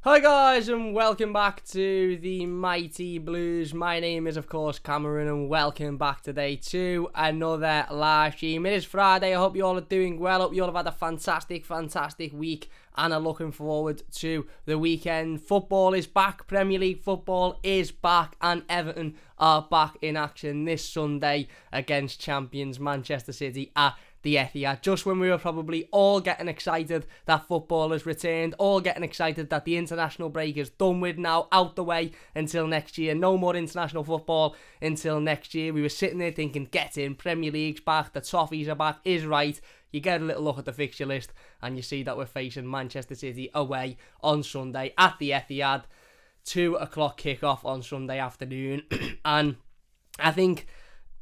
Hi guys and welcome back to the Mighty Blues. My name is of course Cameron and welcome back today to another live stream. It is Friday. I hope you all are doing well. I hope you all have had a fantastic week and are looking forward to the weekend. Football is back. Premier League football is back and Everton are back in action this Sunday against champions Manchester City at the Etihad. Just when we were probably all getting excited that football has returned, all getting excited that the international break is done with now, out the way until next year. No more international football until next year. We were sitting there thinking, get in, Premier League's back, the Toffees are back, is right. You get a little look at the fixture list and you see that we're facing Manchester City away on Sunday at the Etihad. 2 o'clock kickoff on Sunday afternoon. And I think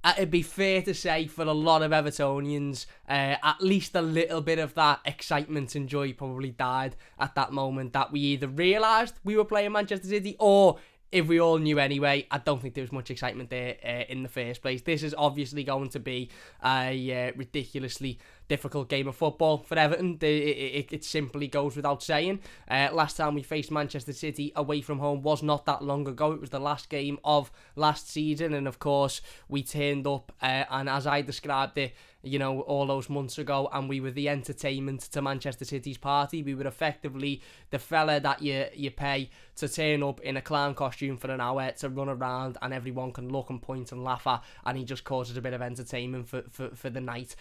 it'd be fair to say for a lot of Evertonians, at least a little bit of that excitement and joy probably died at that moment, that we either realised we were playing Manchester City, or if we all knew anyway, I don't think there was much excitement there in the first place. This is obviously going to be a ridiculously difficult game of football for Everton. It simply goes without saying. Last time we faced Manchester City away from home was not that long ago. It was the last game of last season, and of course we turned up and as I described it, you know, all those months ago, and we were the entertainment to Manchester City's party. We were effectively the fella that you pay to turn up in a clown costume for an hour to run around and everyone can look and point and laugh at, and he just causes a bit of entertainment for the night.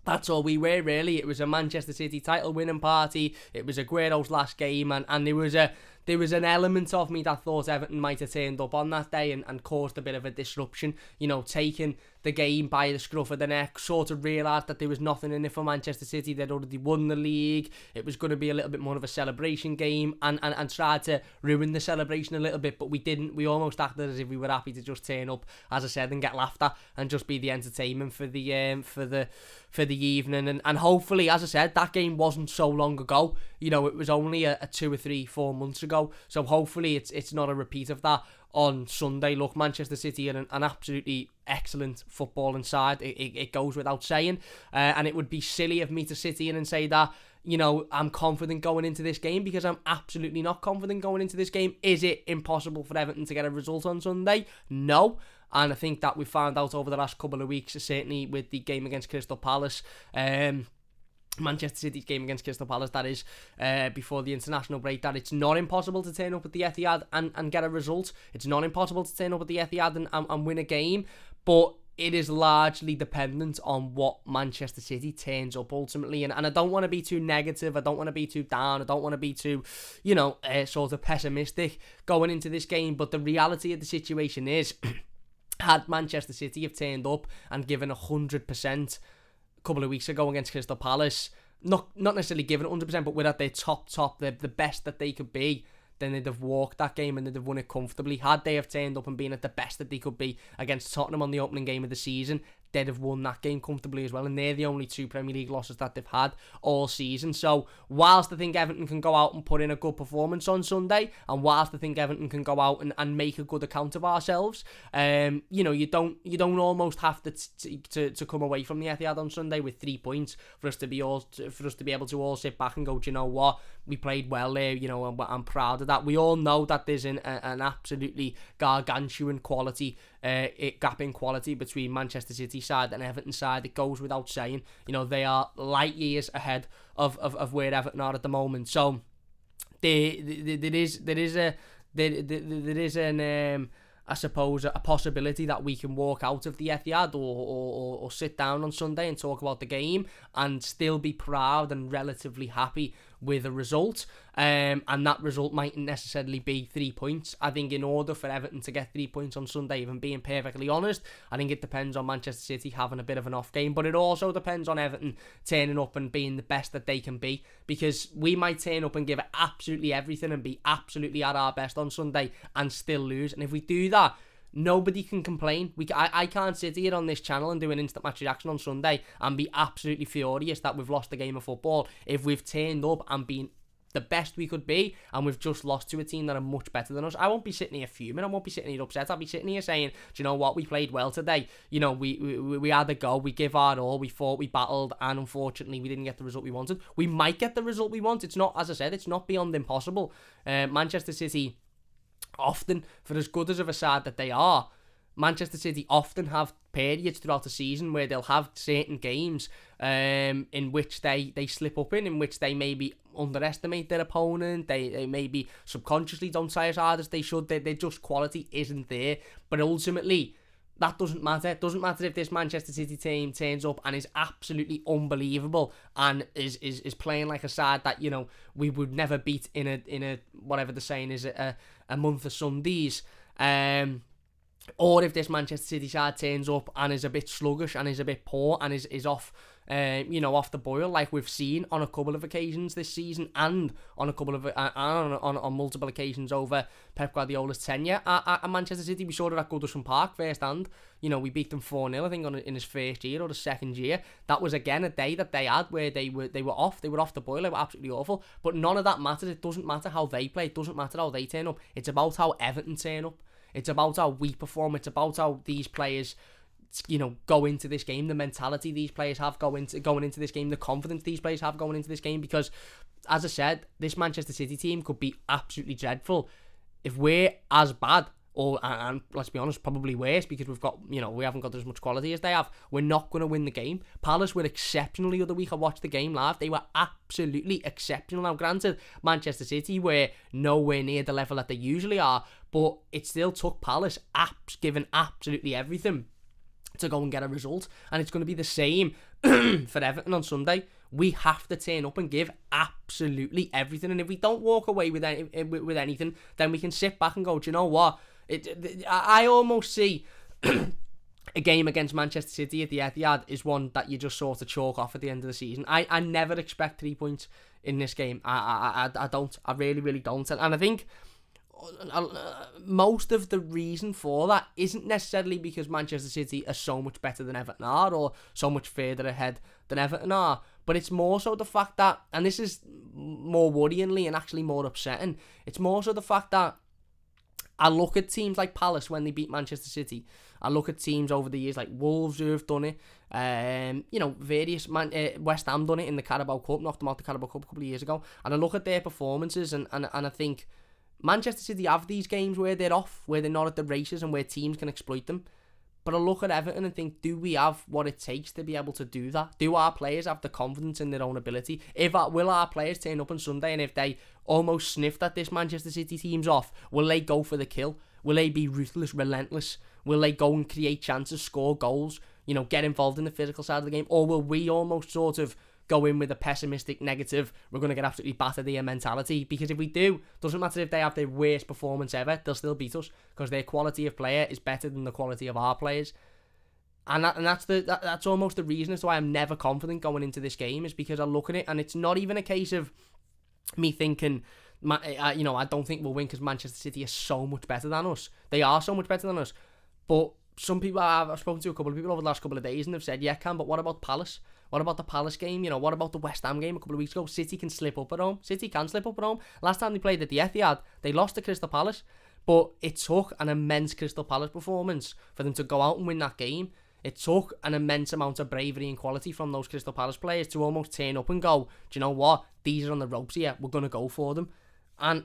That's all we were, really. It was a Manchester City title winning party. It was Aguero's last game, and there was an element of me that thought Everton might have turned up on that day and caused a bit of a disruption. You know, taking the game by the scruff of the neck, sort of realised that there was nothing in it for Manchester City. They'd already won the league. It was going to be a little bit more of a celebration game, and tried to ruin the celebration a little bit, but we didn't. We almost acted as if we were happy to just turn up, as I said, and get laughed at and just be the entertainment for the evening. And hopefully, as I said, that game wasn't so long ago. You know, it was only a 2 or 3, 4 months ago. So hopefully it's not a repeat of that on Sunday. Look, Manchester City are an absolutely excellent footballing side. It goes without saying. And it would be silly of me to sit here and say that, you know, I'm confident going into this game, because I'm absolutely not confident going into this game. Is it impossible for Everton to get a result on Sunday? No. And I think that we found out over the last couple of weeks, certainly with the game against Crystal Palace, Manchester City's game against Crystal Palace, that is, before the international break, that it's not impossible to turn up at the Etihad and get a result. It's not impossible to turn up at the Etihad and win a game, but it is largely dependent on what Manchester City turns up ultimately. And I don't want to be too negative, I don't want to be too down, I don't want to be too, you know, sort of pessimistic going into this game, but the reality of the situation is, had Manchester City have turned up and given 100% a couple of weeks ago against Crystal Palace, not necessarily given 100%, but were at their top, the best that they could be, then they'd have walked that game and they'd have won it comfortably. Had they have turned up and been at the best that they could be against Tottenham on the opening game of the season, they'd have won that game comfortably as well. And they're the only 2 Premier League losses that they've had all season. So whilst I think Everton can go out and put in a good performance on Sunday, and whilst I think Everton can go out and make a good account of ourselves, you know, you don't almost have to come away from the Etihad on Sunday with 3 points for us to be able to all sit back and go, do you know what, we played well there, you know, and I'm proud of that. We all know that there's an absolutely gargantuan quality gap in quality between Manchester City side and Everton side. It goes without saying. You know, they are light years ahead of where Everton are at the moment. So there is I suppose a possibility that we can walk out of the Etihad or sit down on Sunday and talk about the game and still be proud and relatively happy with a result, and that result mightn't necessarily be 3 points. I think in order for Everton to get 3 points on Sunday, even being perfectly honest, I think it depends on Manchester City having a bit of an off game, but it also depends on Everton turning up and being the best that they can be, because we might turn up and give it absolutely everything and be absolutely at our best on Sunday and still lose, and if we do that, nobody can complain. I can't sit here on this channel and do an instant match reaction on Sunday and be absolutely furious that we've lost the game of football if we've turned up and been the best we could be, and we've just lost to a team that are much better than us. I won't be sitting here fuming. I won't be sitting here upset. I'll be sitting here saying, do you know what? We played well today. You know, we had a go. We give our all. We fought. We battled, and unfortunately, we didn't get the result we wanted. We might get the result we want. It's not, as I said, it's not beyond impossible. Manchester City often, for as good as of a side that they are, Manchester City often have periods throughout the season where they'll have certain games in which they slip up in which they maybe underestimate their opponent, they maybe subconsciously don't try as hard as they should, their just quality isn't there, but ultimately that doesn't matter. It doesn't matter if this Manchester City team turns up and is absolutely unbelievable and is playing like a side that, you know, we would never beat in a whatever the saying is, a month of Sundays. Or if this Manchester City side turns up and is a bit sluggish and is a bit poor and is off, off the boil, like we've seen on a couple of occasions this season, and on a couple of on multiple occasions over Pep Guardiola's tenure at Manchester City. We saw it at Goodison Park first hand. You know, we beat them 4-0, I think, in his first year or the second year. That was again a day that they had where they were off the boil. They were absolutely awful. But none of that matters. It doesn't matter how they play. It doesn't matter how they turn up. It's about how Everton turn up. It's about how we perform. It's about how these players, you know, go into this game, the mentality these players have going into this game, the confidence these players have going into this game. Because, as I said, this Manchester City team could be absolutely dreadful if we're as bad, and let's be honest, probably worse, because we haven't got as much quality as they have. We're not going to win the game. Palace were exceptional the other week. I watched the game live. They were absolutely exceptional. Now, granted, Manchester City were nowhere near the level that they usually are, but it still took Palace giving absolutely everything to go and get a result. And it's going to be the same for Everton on Sunday. We have to turn up and give absolutely everything. And if we don't walk away with anything, then we can sit back and go, do you know what? I almost see a game against Manchester City at the Etihad is one that you just sort of chalk off at the end of the season. I never expect 3 points in this game. I don't. I really, really don't. And I think most of the reason for that isn't necessarily because Manchester City are so much better than Everton are, or so much further ahead than Everton are, but it's more so the fact that, and this is more worryingly and actually more upsetting, it's more so the fact that I look at teams like Palace when they beat Manchester City. I look at teams over the years like Wolves who have done it. Various West Ham done it in the Carabao Cup, knocked them out the Carabao Cup a couple of years ago. And I look at their performances and I think Manchester City have these games where they're off, where they're not at the races and where teams can exploit them. But I look at Everton and think, do we have what it takes to be able to do that? Do our players have the confidence in their own ability? Will our players turn up on Sunday, and if they almost sniff that this Manchester City team's off, will they go for the kill? Will they be ruthless, relentless? Will they go and create chances, score goals, get involved in the physical side of the game? Or will we almost sort of go in with a pessimistic, negative, we're going to get absolutely battered here mentality? Because if we do, doesn't matter if they have their worst performance ever, they'll still beat us, because their quality of player is better than the quality of our players. And that's almost the reason as to why I'm never confident going into this game, is because I look at it and it's not even a case of me thinking, I don't think we'll win because Manchester City is so much better than us. They are so much better than us. But some people, I've spoken to a couple of people over the last couple of days and they've said, yeah, Cam, but what about Palace? What about the Palace game? What about the West Ham game a couple of weeks ago? City can slip up at home. City can slip up at home. Last time they played at the Etihad, they lost to Crystal Palace. But it took an immense Crystal Palace performance for them to go out and win that game. It took an immense amount of bravery and quality from those Crystal Palace players to almost turn up and go, do you know what? These are on the ropes here. We're going to go for them. And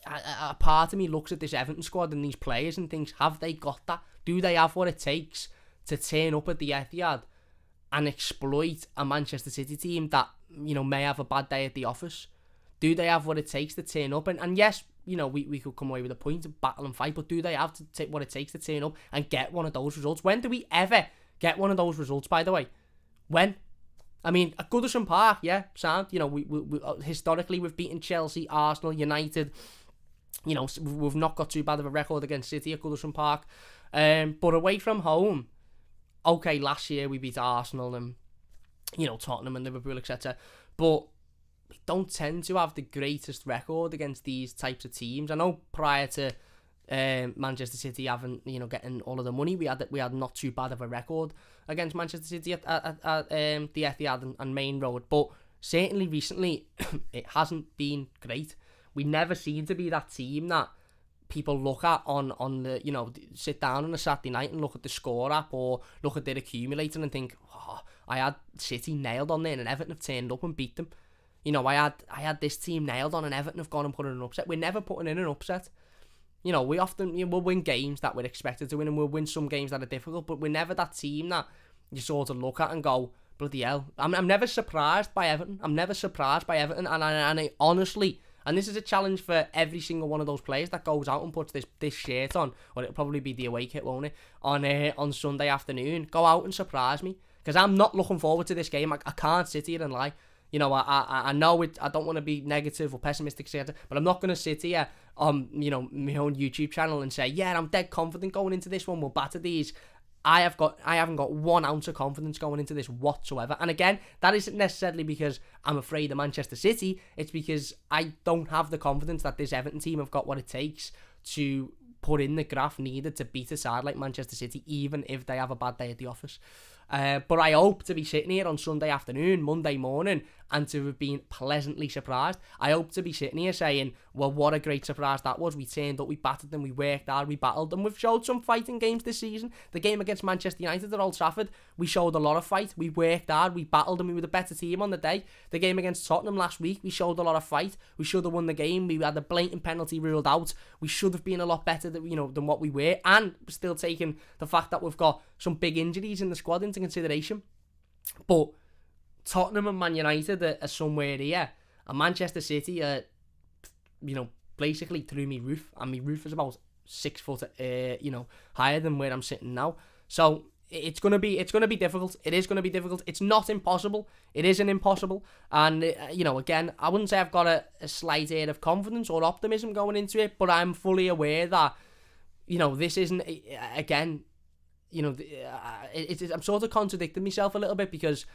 a part of me looks at this Everton squad and these players and thinks, have they got that? Do they have what it takes to turn up at the Etihad and exploit a Manchester City team that, may have a bad day at the office? Do they have what it takes to turn up? And yes, we could come away with a point and battle and fight, but do they have to take what it takes to turn up and get one of those results? When do we ever get one of those results, by the way? When? I mean, at Goodison Park, yeah, sound. We historically, we've beaten Chelsea, Arsenal, United. We've not got too bad of a record against City at Goodison Park. But away from home, okay, last year we beat Arsenal and, Tottenham and Liverpool, etc. But we don't tend to have the greatest record against these types of teams. I know prior to Manchester City having, getting all of the money, we had not too bad of a record against Manchester City at the Etihad and Main Road. But certainly recently, it hasn't been great. We never seem to be that team that people look at on the, sit down on a Saturday night and look at the score app or look at their accumulator and think, oh, I had City nailed on there and Everton have turned up and beat them. I had this team nailed on and Everton have gone and put in an upset. We're never putting in an upset. We often, we'll win games that we're expected to win and we'll win some games that are difficult, but we're never that team that you sort of look at and go, bloody hell. I'm never surprised by Everton. And I honestly, and this is a challenge for every single one of those players that goes out and puts this shirt on, or it'll probably be the away kit, won't it, on Sunday afternoon. Go out and surprise me, because I'm not looking forward to this game. I can't sit here and lie. I know it. I don't want to be negative or pessimistic, but I'm not going to sit here on, my own YouTube channel and say, yeah, I'm dead confident going into this one. We'll batter these. I haven't got 1 ounce of confidence going into this whatsoever. And again, that isn't necessarily because I'm afraid of Manchester City. It's because I don't have the confidence that this Everton team have got what it takes to put in the graft needed to beat a side like Manchester City, even if they have a bad day at the office. But I hope to be sitting here on Sunday afternoon, Monday morning, and to have been pleasantly surprised. I hope to be sitting here saying, well, what a great surprise that was. We turned up, we battered them, we worked hard, we battled them. We've showed some fighting games this season. The game against Manchester United at Old Trafford, we showed a lot of fight. We worked hard, we battled them, we were the better team on the day. The game against Tottenham last week, we showed a lot of fight. We should have won the game. We had a blatant penalty ruled out. We should have been a lot better than what we were, and still taking the fact that we've got some big injuries in the squad into consideration. But Tottenham and Man United are somewhere here, and Manchester City are, basically through my roof, and my roof is about 6 foot, higher than where I'm sitting now. So it's gonna be difficult. It is gonna be difficult. It's not impossible. It isn't impossible. And again, I wouldn't say I've got a slight air of confidence or optimism going into it, but I'm fully aware that this isn't again. I'm sort of contradicting myself a little bit, because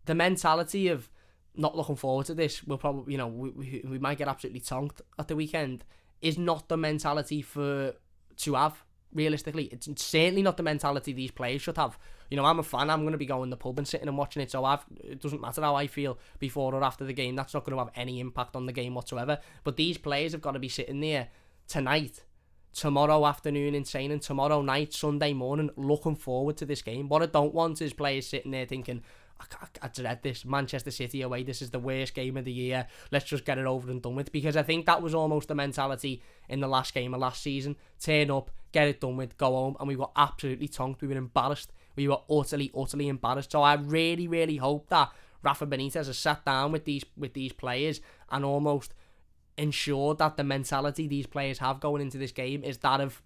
the mentality of not looking forward to this, will probably, we might get absolutely tonked at the weekend, is not the mentality to have, realistically. It's certainly not the mentality these players should have. I'm a fan, I'm going to be going to the pub and sitting and watching it, so it doesn't matter how I feel before or after the game. That's not going to have any impact on the game whatsoever. But these players have got to be sitting there tonight, tomorrow afternoon in training, tomorrow night, Sunday morning, looking forward to this game. What I don't want is players sitting there thinking, I dread this, Manchester City away, this is the worst game of the year, let's just get it over and done with. Because I think that was almost the mentality in the last game of last season. Turn up, get it done with, go home, and we were absolutely tonked. We were embarrassed. We were utterly embarrassed. So I really, really hope that Rafa Benitez has sat down with these players and almost ensure that the mentality these players have going into this game is that of,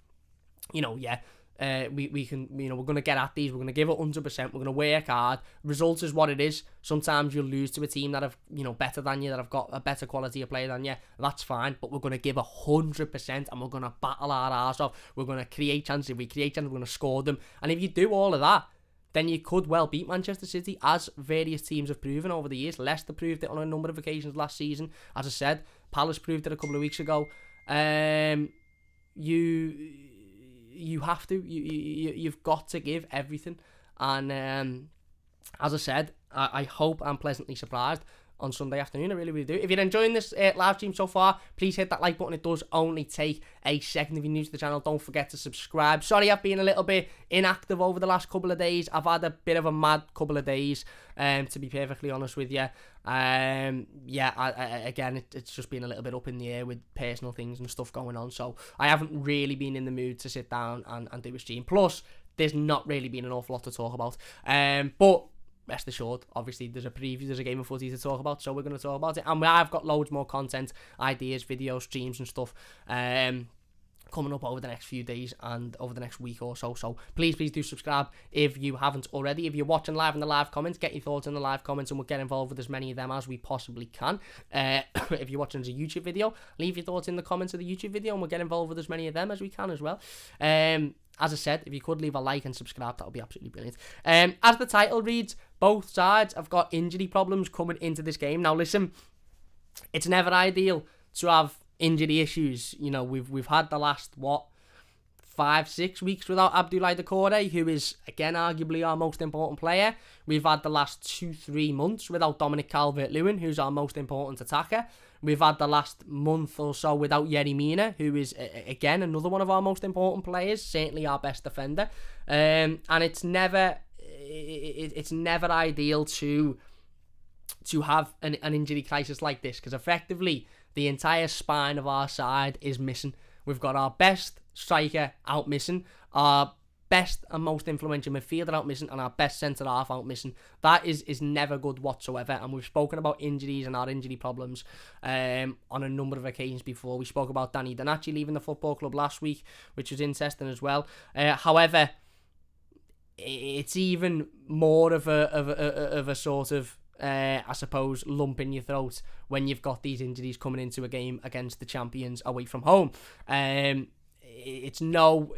we can, we're going to get at these, we're going to give it 100%, we're going to work hard. Results is what it is. Sometimes you'll lose to a team that have, better than you, that have got a better quality of player than you. That's fine, but we're going to give 100% and we're going to battle our arse off. We're going to create chances. If we create chances, we're going to score them. And if you do all of that, then you could well beat Manchester City, as various teams have proven over the years. Leicester proved it on a number of occasions last season. As I said, Palace proved it a couple of weeks ago. You have to. You've got to give everything. And as I said, I hope I'm pleasantly surprised on Sunday afternoon. I really, really do. If you're enjoying this live stream so far, please hit that like button. It does only take a second. If you're new to the channel, don't forget to subscribe. Sorry, I've been a little bit inactive over the last couple of days. I've had a bit of a mad couple of days, to be perfectly honest with you. Again, it's just been a little bit up in the air with personal things and stuff going on. So I haven't really been in the mood to sit down and do a stream. Plus, there's not really been an awful lot to talk about. But rest assured, obviously there's a preview, there's a game of footy to talk about, so we're going to talk about it. And I've got loads more content, ideas, videos, streams and stuff coming up over the next few days and over the next week or so. So please do subscribe if you haven't already. If you're watching live in the live comments, get your thoughts in the live comments and we'll get involved with as many of them as we possibly can. If you're watching as a YouTube video, leave your thoughts in the comments of the YouTube video and we'll get involved with as many of them as we can as well. As I said, if you could leave a like and subscribe, that would be absolutely brilliant. As the title reads, both sides have got injury problems coming into this game. Now listen, it's never ideal to have injury issues. We've had the last, 5-6 weeks without Abdoulaye Doucouré, who is, again, arguably our most important player. We've had the last 2-3 months without Dominic Calvert-Lewin, who's our most important attacker. We've had the last month or so without Yerry Mina, who is, again, another one of our most important players, certainly our best defender. And it's never ideal to have an injury crisis like this, because effectively the entire spine of our side is missing. We've got our best striker out missing, our best and most influential midfielder out missing, and our best centre-half out missing. That is never good whatsoever, and we've spoken about injuries and our injury problems on a number of occasions before. We spoke about Danny Donacci leaving the football club last week, which was interesting as well. However, it's even more of a sort of I suppose, lump in your throat when you've got these injuries coming into a game against the champions away from home. It's no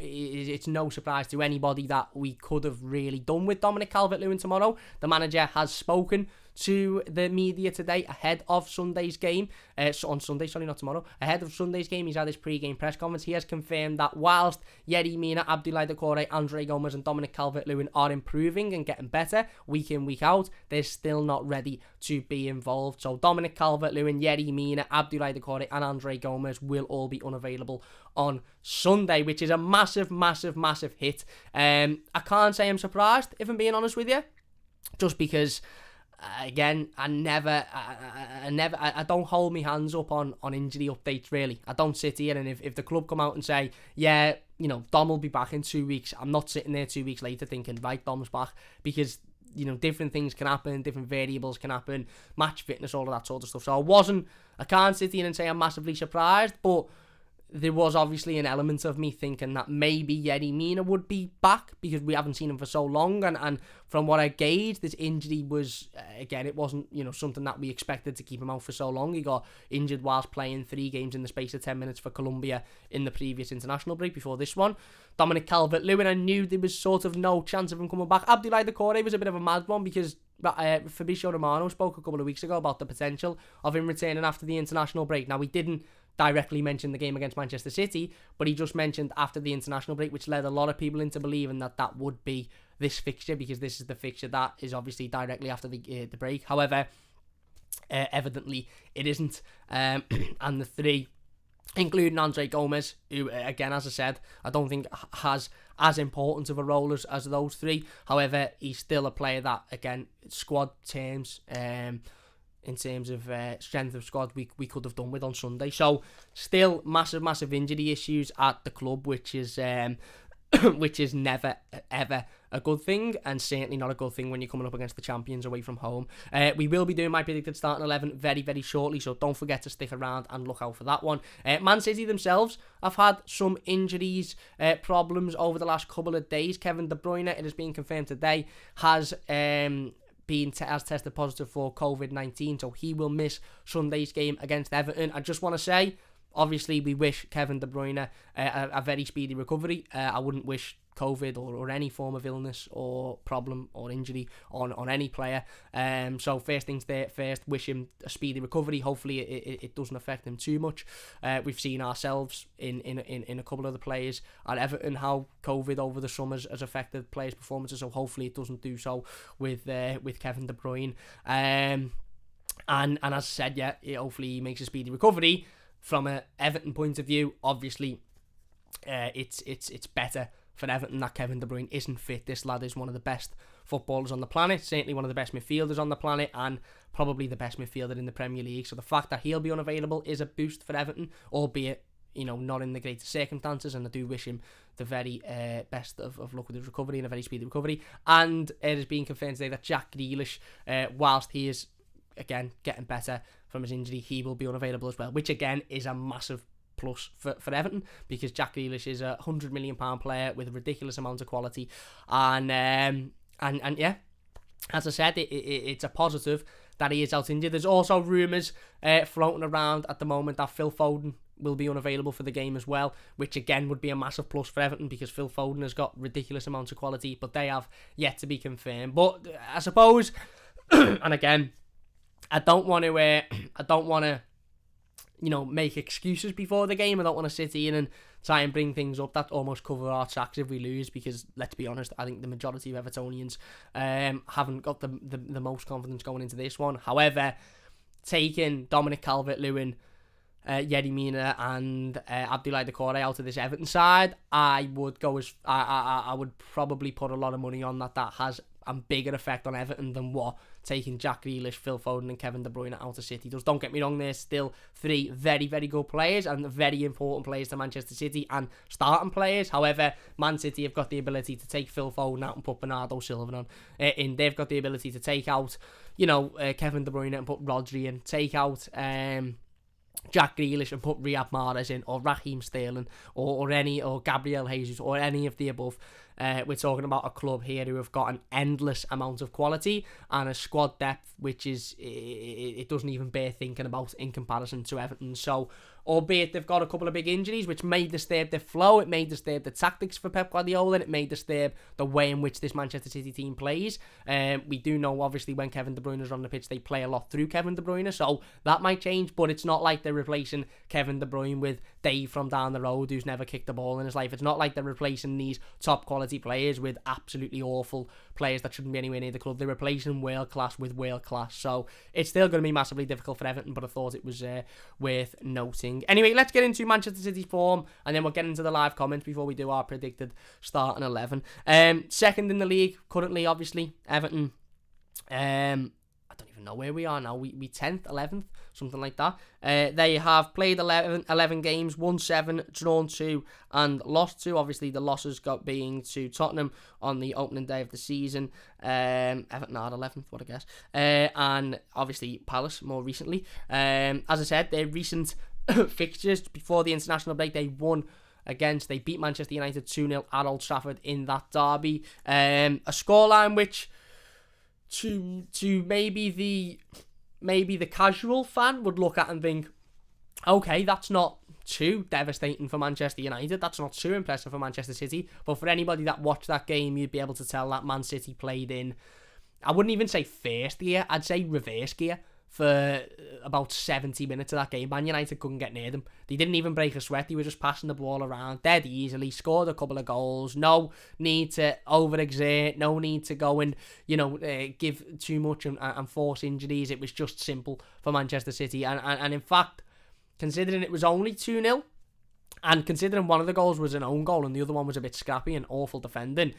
surprise to anybody that we could have really done with Dominic Calvert-Lewin tomorrow. The manager has spoken to the media today ahead of Sunday's game. Ahead of Sunday's game, he's had his pre-game press conference. He has confirmed that whilst Yerry Mina, Abdoulaye Doucouré, Andre Gomes and Dominic Calvert-Lewin are improving and getting better week in, week out, they're still not ready to be involved. So Dominic Calvert-Lewin, Yerry Mina, Abdoulaye Doucouré and Andre Gomes will all be unavailable on Sunday, which is a massive, massive, massive hit. I can't say I'm surprised, if I'm being honest with you, just because again, I don't hold my hands up on injury updates, really. I don't sit here and if the club come out and say, yeah, you know, Dom will be back in 2 weeks, I'm not sitting there 2 weeks later thinking, right, Dom's back, because, you know, different things can happen, different variables can happen, match fitness, all of that sort of stuff. So I can't sit here and say I'm massively surprised, but there was obviously an element of me thinking that maybe Yerry Mina would be back because we haven't seen him for so long, and from what I gauged, this injury was, again, it wasn't, you know, something that we expected to keep him out for so long. He got injured whilst playing 3 games in the space of 10 minutes for Colombia in the previous international break before this one. Dominic Calvert-Lewin, I knew there was sort of no chance of him coming back. Abdoulaye Doucouré was a bit of a mad one because Fabrizio Romano spoke a couple of weeks ago about the potential of him returning after the international break. Now, he didn't directly mention the game against Manchester City, but he just mentioned after the international break, which led a lot of people into believing that would be this fixture, because this is the fixture that is obviously directly after the break. However, evidently it isn't, and the 3, including Andre Gomes, who, again, as I said, I don't think has as important of a role as those 3. However, he's still a player that, again, squad terms, in terms of strength of squad, we could have done with on Sunday. So, still massive injury issues at the club, which is never, ever a good thing, and certainly not a good thing when you're coming up against the champions away from home. We will be doing my predicted starting 11 very, very shortly, so don't forget to stick around and look out for that one. Man City themselves have had some injuries, problems over the last couple of days. Kevin De Bruyne, it has been confirmed today, has tested positive for COVID-19, so he will miss Sunday's game against Everton. I just want to say, obviously, we wish Kevin De Bruyne a very speedy recovery. I wouldn't wish COVID or any form of illness or problem or injury on any player. So first things first, wish him a speedy recovery. Hopefully it doesn't affect him too much. We've seen ourselves in a couple of the players at Everton how COVID over the summers has affected players' performances. So hopefully it doesn't do so with Kevin De Bruyne. And as I said, yeah, hopefully he makes a speedy recovery. From an Everton point of view, obviously, it's better for Everton that Kevin De Bruyne isn't fit. This lad is one of the best footballers on the planet, certainly one of the best midfielders on the planet, and probably the best midfielder in the Premier League. So the fact that he'll be unavailable is a boost for Everton, albeit, you know, not in the greatest circumstances, and I do wish him the very best of luck with his recovery and a very speedy recovery. And it has been confirmed today that Jack Grealish, whilst he is, again, getting better from his injury, he will be unavailable as well, which again is a massive plus for Everton, because Jack Grealish is a £100 million player with a ridiculous amount of quality, and yeah, as I said, it's a positive that he is out injured. There's also rumours floating around at the moment that Phil Foden will be unavailable for the game as well, which again would be a massive plus for Everton, because Phil Foden has got ridiculous amounts of quality, but they have yet to be confirmed. But I suppose, and again, I don't want to, make excuses before the game. I don't want to sit here and try and bring things up that almost cover our tracks if we lose, because let's be honest, I think the majority of Evertonians haven't got the most confidence going into this one. However, taking Dominic Calvert-Lewin, Yerry Mina and Abdoulaye Doucouré out of this Everton side, I would probably put a lot of money on that has a bigger effect on Everton than what taking Jack Grealish, Phil Foden and Kevin De Bruyne out of City does. Don't get me wrong, they're still 3 very, very good players and very important players to Manchester City and starting players. However, Man City have got the ability to take Phil Foden out and put Bernardo Silva on. And they've got the ability to take out, Kevin De Bruyne and put Rodri in, take out Jack Grealish and put Riyad Mahrez in, or Raheem Sterling, or Gabriel Jesus, or any of the above. We're talking about a club here who have got an endless amount of quality and a squad depth which is it doesn't even bear thinking about in comparison to Everton. So, albeit they've got a couple of big injuries which may disturb their flow, it may disturb the tactics for Pep Guardiola, and it may disturb the way in which this Manchester City team plays. We do know, obviously, when Kevin De Bruyne is on the pitch, they play a lot through Kevin De Bruyne, so that might change, but it's not like they're replacing Kevin De Bruyne with Dave from down the road who's never kicked the ball in his life. It's not like they're replacing these top quality players with absolutely awful players that shouldn't be anywhere near the club. They're replacing world class with world class, so it's still going to be massively difficult for Everton, but I thought it was worth noting. Anyway, let's get into Manchester City's form, and then we'll get into the live comments before we do our predicted starting 11. Second in the league currently, obviously, Everton. I don't even know where we are now. We 10th, 11th, something like that. They have played 11 games, won 7, drawn 2, and lost 2. Obviously, the losses being to Tottenham on the opening day of the season. Everton are 11th, what I guess. And obviously, Palace more recently. As I said, their recent fixtures before the international break, they beat Manchester United 2-0 at Old Trafford in that derby. A scoreline which, to maybe the casual fan would look at and think, okay, that's not too devastating for Manchester United, that's not too impressive for Manchester City, but for anybody that watched that game, you'd be able to tell that Man City played in, I wouldn't even say first gear, I'd say reverse gear for about 70 minutes of that game. Man United couldn't get near them. They didn't even break a sweat. They were just passing the ball around dead easily, scored a couple of goals. No need to overexert, no need to go and, give too much and force injuries. It was just simple for Manchester City. And in fact, considering it was only 2-0, and considering one of the goals was an own goal and the other one was a bit scrappy and awful defending,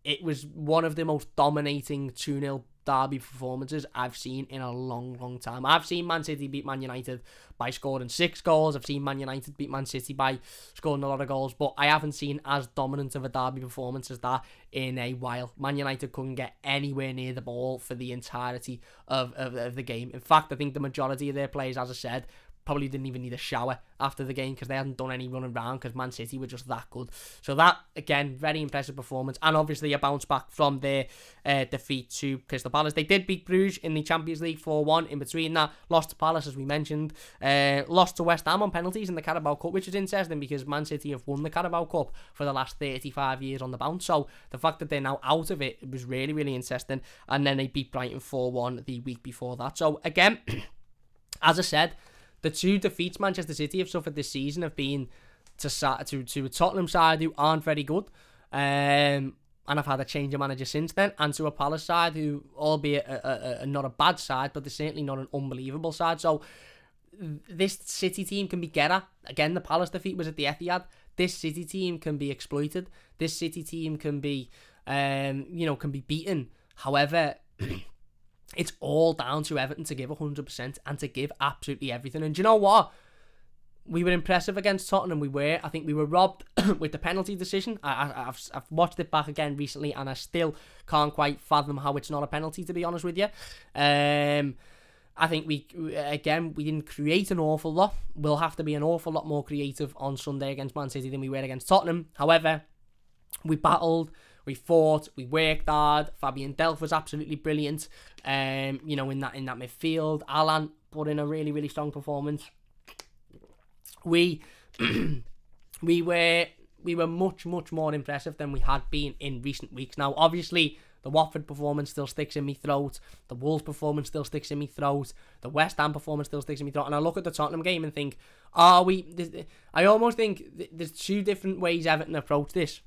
it was one of the most dominating 2-0 derby performances I've seen in a long, long time. I've seen Man City beat Man United by scoring 6 goals. I've seen Man United beat Man City by scoring a lot of goals, but I haven't seen as dominant of a derby performance as that in a while. Man United couldn't get anywhere near the ball for the entirety of the game. In fact, I think the majority of their players, as I said, probably didn't even need a shower after the game because they hadn't done any running around because Man City were just that good. So that, again, very impressive performance, and obviously a bounce back from their defeat to Crystal Palace. They did beat Bruges in the Champions League 4-1. In between that, lost to Palace, as we mentioned, lost to West Ham on penalties in the Carabao Cup, which is interesting because Man City have won the Carabao Cup for the last 35 years on the bounce. So the fact that they're now out of it was really, really interesting. And then they beat Brighton 4-1 the week before that. So again, as I said, the 2 defeats Manchester City have suffered this season have been to a Tottenham side who aren't very good, and I've had a change of manager since then, and to a Palace side who, albeit not a bad side, but they're certainly not an unbelievable side. So this City team can be get at. Again, the Palace defeat was at the Etihad. This City team can be exploited. This City team can be, can be beaten. However, it's all down to Everton to give 100% and to give absolutely everything. And do you know what? We were impressive against Tottenham. I think we were robbed with the penalty decision. I've watched it back again recently, and I still can't quite fathom how it's not a penalty, to be honest with you. I think we didn't create an awful lot. We'll have to be an awful lot more creative on Sunday against Man City than we were against Tottenham. However, we battled, we fought, we worked hard. Fabian Delph was absolutely brilliant. In that midfield, Alan put in a really, really strong performance. We were much, much more impressive than we had been in recent weeks. Now, obviously, The Watford performance still sticks in my throat. The Wolves performance still sticks in my throat. The West Ham performance still sticks in my throat. And I look at the Tottenham game and think, I almost think there's two different ways Everton approach this.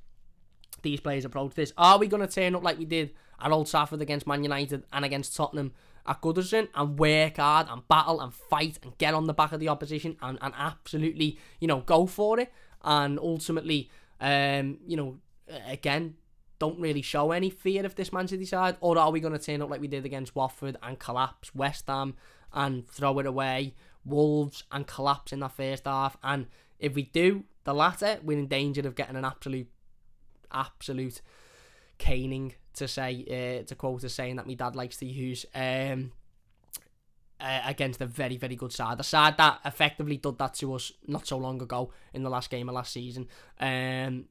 These players approach this. Are we going to turn up like we did at Old Trafford against Man United and against Tottenham at Goodison and work hard and battle and fight and get on the back of the opposition and absolutely, go for it, and ultimately, again, don't really show any fear of this Man City side? Or are we going to turn up like we did against Watford and collapse West Ham and throw it away, Wolves, and collapse in that first half? And if we do the latter, we're in danger of getting an absolute caning, to quote a saying that my dad likes to use, against a very, very good side. The side that effectively did that to us not so long ago in the last game of last season.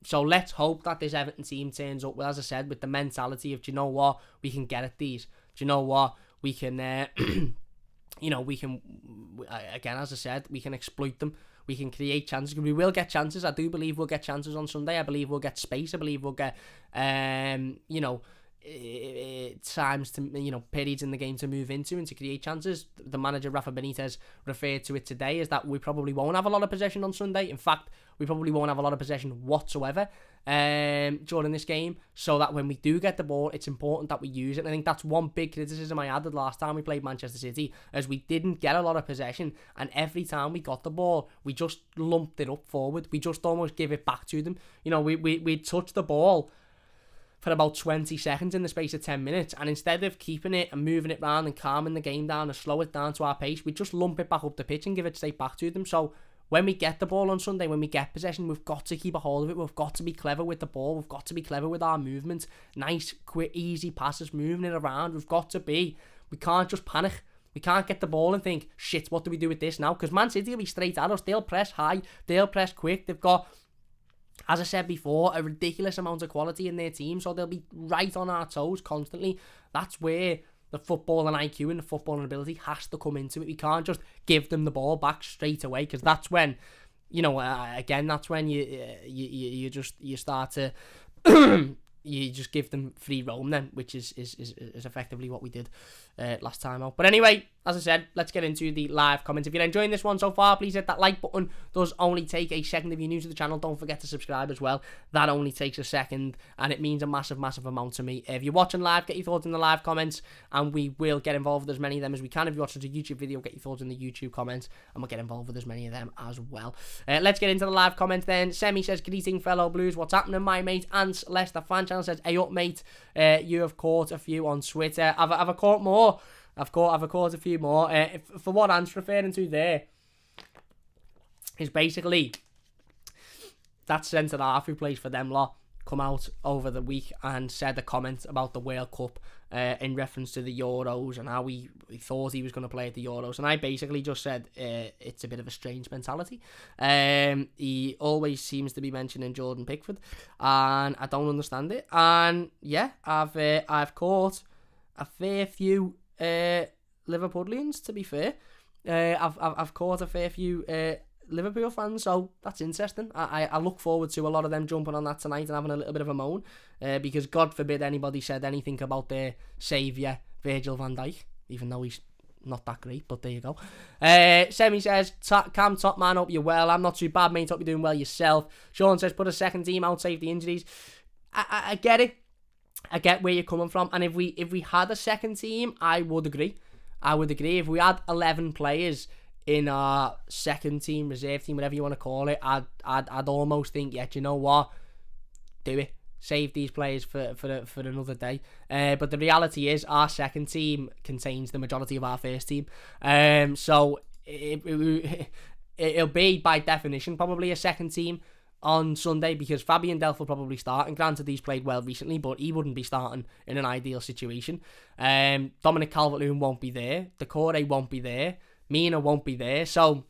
So let's hope that this Everton team turns up, well, as I said, with the mentality of, do you know what, we can get at these. Do you know what, we can, we can, again, as I said, we can exploit them. We can create chances. We will get chances. I do believe we'll get chances on Sunday. I believe we'll get space. I believe we'll get, times to, periods in the game to move into and to create chances. The manager, Rafa Benitez, referred to it today as that we probably won't have a lot of possession on Sunday. In fact, we probably won't have a lot of possession whatsoever during this game, so that when we do get the ball, it's important that we use it. And I think that's one big criticism I added last time we played Manchester City, as we didn't get a lot of possession, and every time we got the ball, we just lumped it up forward. We just almost give it back to them. We touch the ball for about 20 seconds in the space of 10 minutes, and instead of keeping it and moving it around and calming the game down and slow it down to our pace, we just lump it back up the pitch and give it straight back to them. So when we get the ball on Sunday, when we get possession, we've got to keep a hold of it. We've got to be clever with the ball. We've got to be clever with our movement. Nice, quick, easy passes, moving it around. We can't just panic. We can't get the ball and think, shit, what do we do with this now? Because Man City will be straight at us. They'll press high. They'll press quick. They've got, as I said before, a ridiculous amount of quality in their team, so they'll be right on our toes constantly. That's where the football and IQ and the footballing ability has to come into it. We can't just give them the ball back straight away, because that's when, that's when you start to you just give them free roam then, which is effectively what we did last time out. But anyway, as I said, let's get into the live comments. If you're enjoying this one so far, please hit that like button. It does only take a second. If you're new to the channel, don't forget to subscribe as well. That only takes a second, and it means a massive, massive amount to me. If you're watching live, get your thoughts in the live comments, and we will get involved with as many of them as we can. If you're watching a YouTube video, get your thoughts in the YouTube comments, and we'll get involved with as many of them as well. Let's get into the live comments then. Semi says, greeting fellow Blues, what's happening, my mate? Ants Leicester fan channel says, hey up mate, you have caught a few on Twitter. I've caught more. I've caught a few more. For what Ant's referring to there is basically that centre half who plays for them lot come out over the week and said a comment about the World Cup in reference to the Euros and how he thought he was going to play at the Euros. And I basically just said it's a bit of a strange mentality. He always seems to be mentioning Jordan Pickford, and I don't understand it. And yeah, I've caught a fair few Liverpoolians, to be fair. I've caught a fair few Liverpool fans, so that's interesting. I look forward to a lot of them jumping on that tonight and having a little bit of a moan, because God forbid anybody said anything about their saviour Virgil van Dijk, even though he's not that great, but there you go. Semi says, Cam, top man, hope you're well. I'm not too bad, mate, hope you're doing well yourself. Sean says, put a second team out, save the injuries. I get it. I get where you're coming from, and if we had a second team, I would agree. If we had 11 players in our second team, reserve team, whatever you want to call it, I'd almost think, yeah, do you know what? Do it. Save these players for another day. But the reality is, our second team contains the majority of our first team. So it'll be, by definition, probably a second team on Sunday, because Fabian Delph will probably start, and granted he's played well recently, but he wouldn't be starting in an ideal situation. Dominic Calvert-Lewin won't be there, Decore won't be there, Mina won't be there, so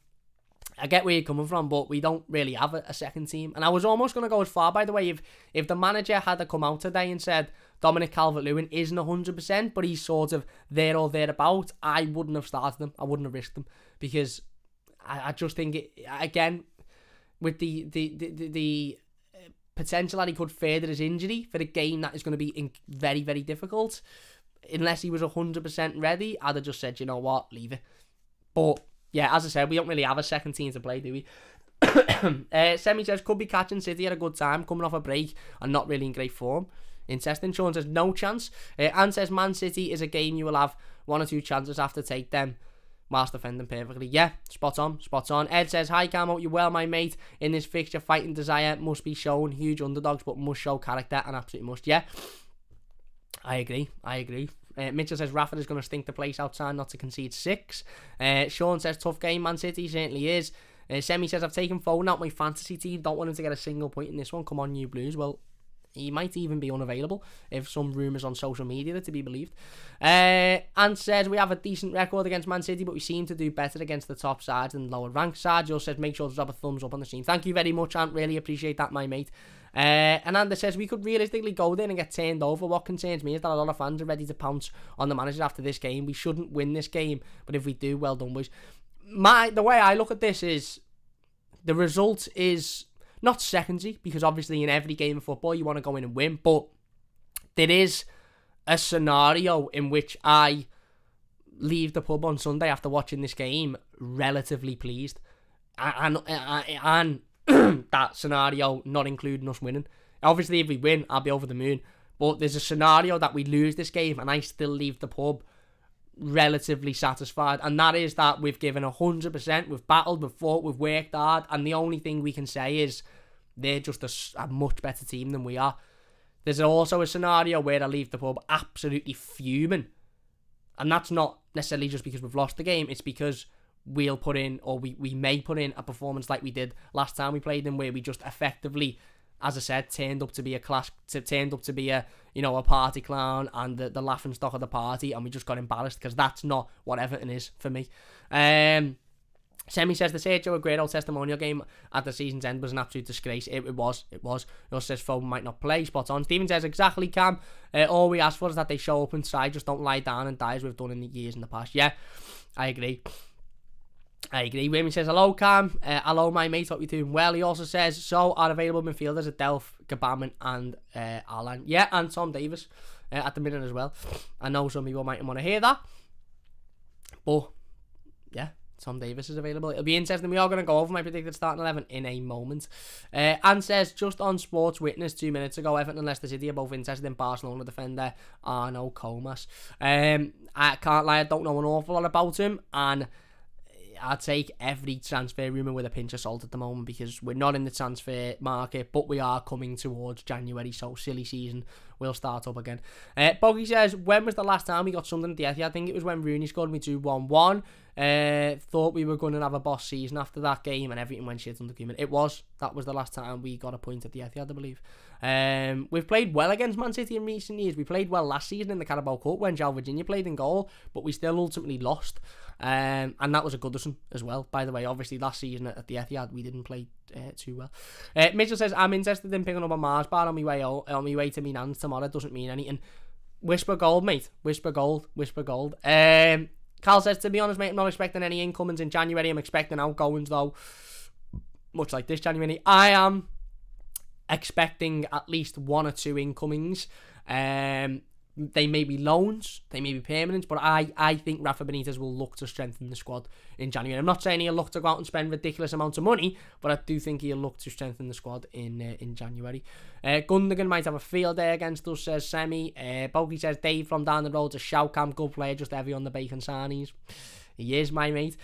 I get where you're coming from, but we don't really have a second team. And I was almost going to go as far, by the way, if the manager had to come out today and said Dominic Calvert-Lewin isn't 100%, but he's sort of there or thereabout, I wouldn't have started him. I wouldn't have risked him, because I just think, again, with the potential that he could further his injury for a game that is going to be very, very difficult. Unless he was 100% ready, I'd have just said, you know what, leave it. But, yeah, as I said, we don't really have a second team to play, do we? Semi says, could be catching City at a good time, coming off a break and not really in great form. Interesting. Sean says, no chance. Anne says, Man City is a game you will have 1 or 2 chances after take them whilst defending perfectly. Yeah, spot on. Ed says, hi Camo, you well, my mate. In this fixture, fighting desire must be shown. Huge underdogs, but must show character, and absolutely must. Yeah, I agree. Mitchell says Rafa is going to stink the place outside not to concede 6. Sean says tough game, Man City certainly is. Semi says I've taken Foden out my fantasy team, don't want him to get a single point in this one. Come on, you Blues. Well, he might even be unavailable if some rumours on social media are to be believed. And says we have a decent record against Man City, but we seem to do better against the top sides and lower ranked sides. Just says make sure to drop a thumbs up on the stream. Thank you very much, Ant. Really appreciate that, my mate. And Ander says we could realistically go there and get turned over. What concerns me is that a lot of fans are ready to pounce on the manager after this game. We shouldn't win this game, but if we do, well done, boys. The way I look at this is the result is not secondary, because obviously in every game of football you want to go in and win, but there is a scenario in which I leave the pub on Sunday after watching this game relatively pleased, and that scenario not including us winning. Obviously if we win, I'll be over the moon, but there's a scenario that we lose this game and I still leave the pub relatively satisfied, and that is that we've given 100%, we've battled, we've fought, we've worked hard, and the only thing we can say is they're just a much better team than we are. There's also a scenario where I leave the pub absolutely fuming, and that's not necessarily just because we've lost the game, it's because we'll put in, or we may put in a performance like we did last time we played them, where we just effectively, as I said, turned up to be a party clown and the laughing stock of the party, and we just got embarrassed, because that's not what Everton is for me. Semi says the Sergio Aguero testimonial game at the season's end was an absolute disgrace. It was. He also says Foden might not play. Spot on. Stephen says exactly, Cam. All we ask for is that they show up and try, just don't lie down and die as we've done in the years in the past. Yeah, I agree. Wayne says, hello Cam, hello my mate, hope you're doing well. He also says, so our available midfielders are Delph, Gabaman and Alan. Yeah, and Tom Davis at the minute as well. I know some people might want to hear that, but yeah, Tom Davis is available. It'll be interesting. We are going to go over my predicted starting 11 in a moment. And says, just on Sports Witness 2 minutes ago, Everton and Leicester City are both interested in Barcelona defender Arno Comas. I can't lie, I don't know an awful lot about him, and I take every transfer rumour with a pinch of salt at the moment, because we're not in the transfer market, but we are coming towards January, so silly season will start up again. Boggy says, when was the last time we got something at the Etihad? I think it was when Rooney scored me 2-1-1. Thought we were going to have a boss season after that game, and everything went shit under Koeman. That was the last time we got a point at the Etihad, I believe. We've played well against Man City in recent years. We played well last season in the Carabao Cup when João Virginia played in goal, but we still ultimately lost. And that was a Goodison as well, by the way. Obviously last season at the Etihad we didn't play too well. Mitchell says, I'm interested in picking up a Mars bar on my way to my nan's tomorrow. Doesn't mean anything. Whisper gold, mate. Whisper gold. Carl says, to be honest, mate, I'm not expecting any incomings in January. I'm expecting outgoings, though. Much like this January. I am expecting at least 1 or 2 incomings. They may be loans, they may be permanent, but I think Rafa Benitez will look to strengthen the squad in January. I'm not saying he'll look to go out and spend ridiculous amounts of money, but I do think he'll look to strengthen the squad in January. Gundogan might have a field day against us, says Semi. Bogey says, Dave from down the road to shout Cam, good player, just heavy on the bacon sarnies. He is, my mate.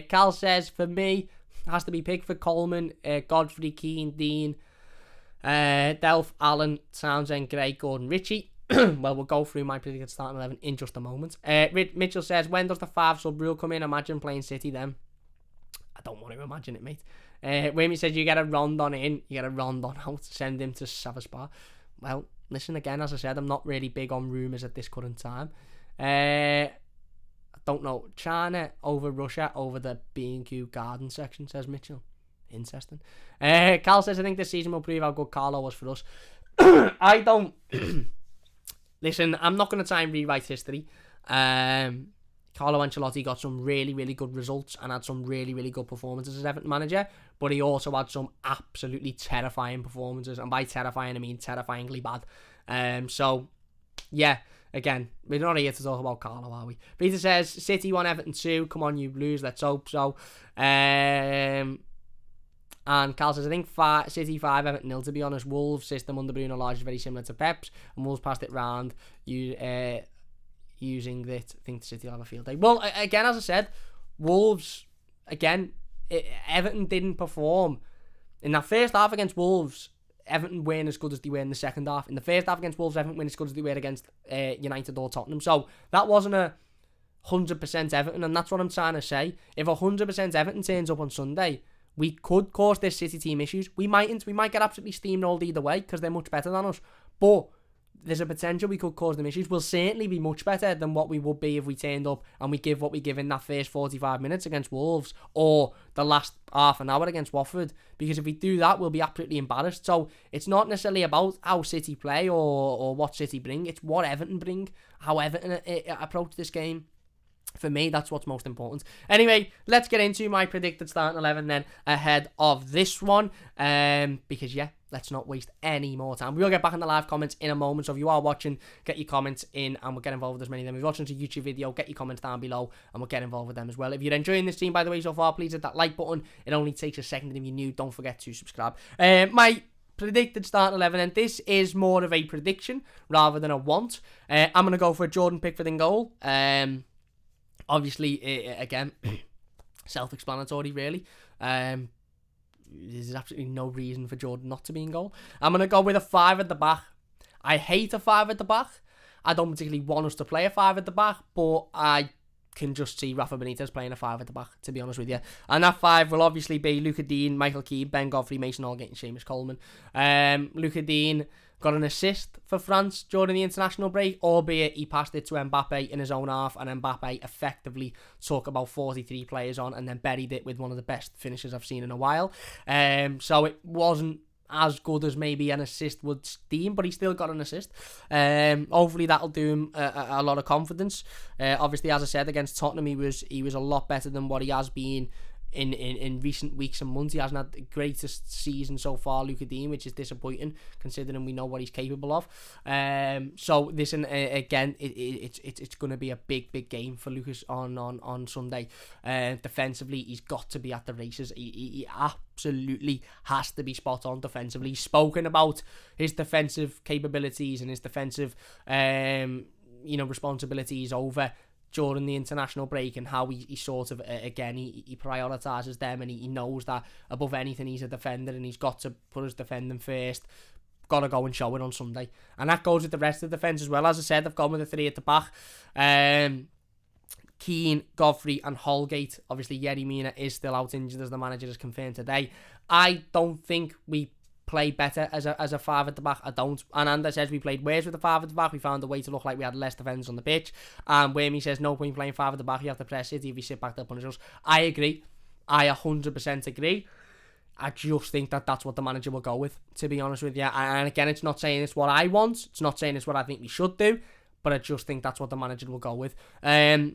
Cal says, for me, has to be Pickford, Coleman, Godfrey, Keane, Dean, Delph, Allen, Townsend, Gray, Gordon, Ritchie. Well, we'll go through my predicted starting 11 in just a moment. Mitchell says, when does the 5 sub rule come in? Imagine playing City then. I don't want to imagine it, mate. Wimmy says, you get a Rondon in, you get a Rondon out, send him to Savaspa. Well, listen, again, as I said, I'm not really big on rumours at this current time. I don't know. China over Russia over the B&Q garden section, says Mitchell. Interesting. Cal says, I think this season will prove how good Carlo was for us. I don't... Listen, I'm not going to try and rewrite history. Carlo Ancelotti got some really, really good results and had some really, really good performances as Everton manager, but he also had some absolutely terrifying performances, and by terrifying I mean terrifyingly bad. So, yeah, again, we're not here to talk about Carlo, are we? Peter says, City 1, Everton 2, come on you Blues, let's hope so. And Carl says, I think City 5, Everton 0, to be honest. Wolves' system under Bruno Lage is very similar to Pep's, and Wolves passed it round, using it. I think City will have a field day. Well, again, as I said, Wolves, again, Everton didn't perform. In that first half against Wolves, Everton weren't as good as they were in the second half. In the first half against Wolves, Everton weren't as good as they were against United or Tottenham. So that wasn't a 100% Everton, and that's what I'm trying to say. If 100% Everton turns up on Sunday, we could cause this City team issues. We mightn't. We might get absolutely steamrolled either way because they're much better than us. But there's a potential we could cause them issues. We'll certainly be much better than what we would be if we turned up and we give what we give in that first 45 minutes against Wolves or the last half an hour against Watford. Because if we do that, we'll be absolutely embarrassed. So it's not necessarily about how City play or what City bring. It's what Everton bring, how Everton approach this game. For me, that's what's most important. Anyway, let's get into my predicted starting 11 then ahead of this one. Because, yeah, let's not waste any more time. We'll get back in the live comments in a moment. So if you are watching, get your comments in and we'll get involved with as many of them. If you're watching a YouTube video, get your comments down below and we'll get involved with them as well. If you're enjoying this team, by the way, so far, please hit that like button. It only takes a second. If you're new, don't forget to subscribe. My predicted starting 11, and this is more of a prediction rather than a want. I'm going to go for Jordan Pickford in goal. Obviously, again, self-explanatory, really. There's absolutely no reason for Jordan not to be in goal. I'm going to go with a 5 at the back. I hate a 5 at the back. I don't particularly want us to play a 5 at the back, but I can just see Rafa Benitez playing a 5 at the back, to be honest with you. And that 5 will obviously be Luca Dean, Michael Keane, Ben Godfrey, Mason Holgate and Seamus Coleman. Luca Dean got an assist for France during the international break, albeit he passed it to Mbappe in his own half, and Mbappe effectively took about 43 players on and then buried it with one of the best finishes I've seen in a while. So it wasn't as good as maybe an assist would seem, but he still got an assist. Hopefully that'll do him a lot of confidence. Obviously, as I said, against Tottenham, he was a lot better than what he has been in recent weeks and months. He hasn't had the greatest season so far, Luca Dean, which is disappointing considering we know what he's capable of. So this, again, it's going to be a big game for Lucas on Sunday. Defensively, he's got to be at the races. He absolutely has to be spot on defensively. He's spoken about his defensive capabilities and his defensive responsibilities over during the international break, and how he sort of, again, he prioritises them, and he knows that above anything he's a defender and he's got to put his defending first. Got to go and show it on Sunday. And that goes with the rest of the defence as well. As I said, I've gone with the 3 at the back. Keane, Godfrey and Holgate. Obviously, Yerry Mina is still out injured, as the manager has confirmed today. I don't think we play better as a 5 at the back. I don't. And Ananda says we played worse with the 5 at the back. We found a way to look like we had less defenders on the pitch. And Whammy says no point playing 5 at the back. You have to press City. If you sit back, they'll punish us. I agree. I 100% agree. I just think that's what the manager will go with, to be honest with you. And again, it's not saying it's what I want. It's not saying it's what I think we should do. But I just think that's what the manager will go with. As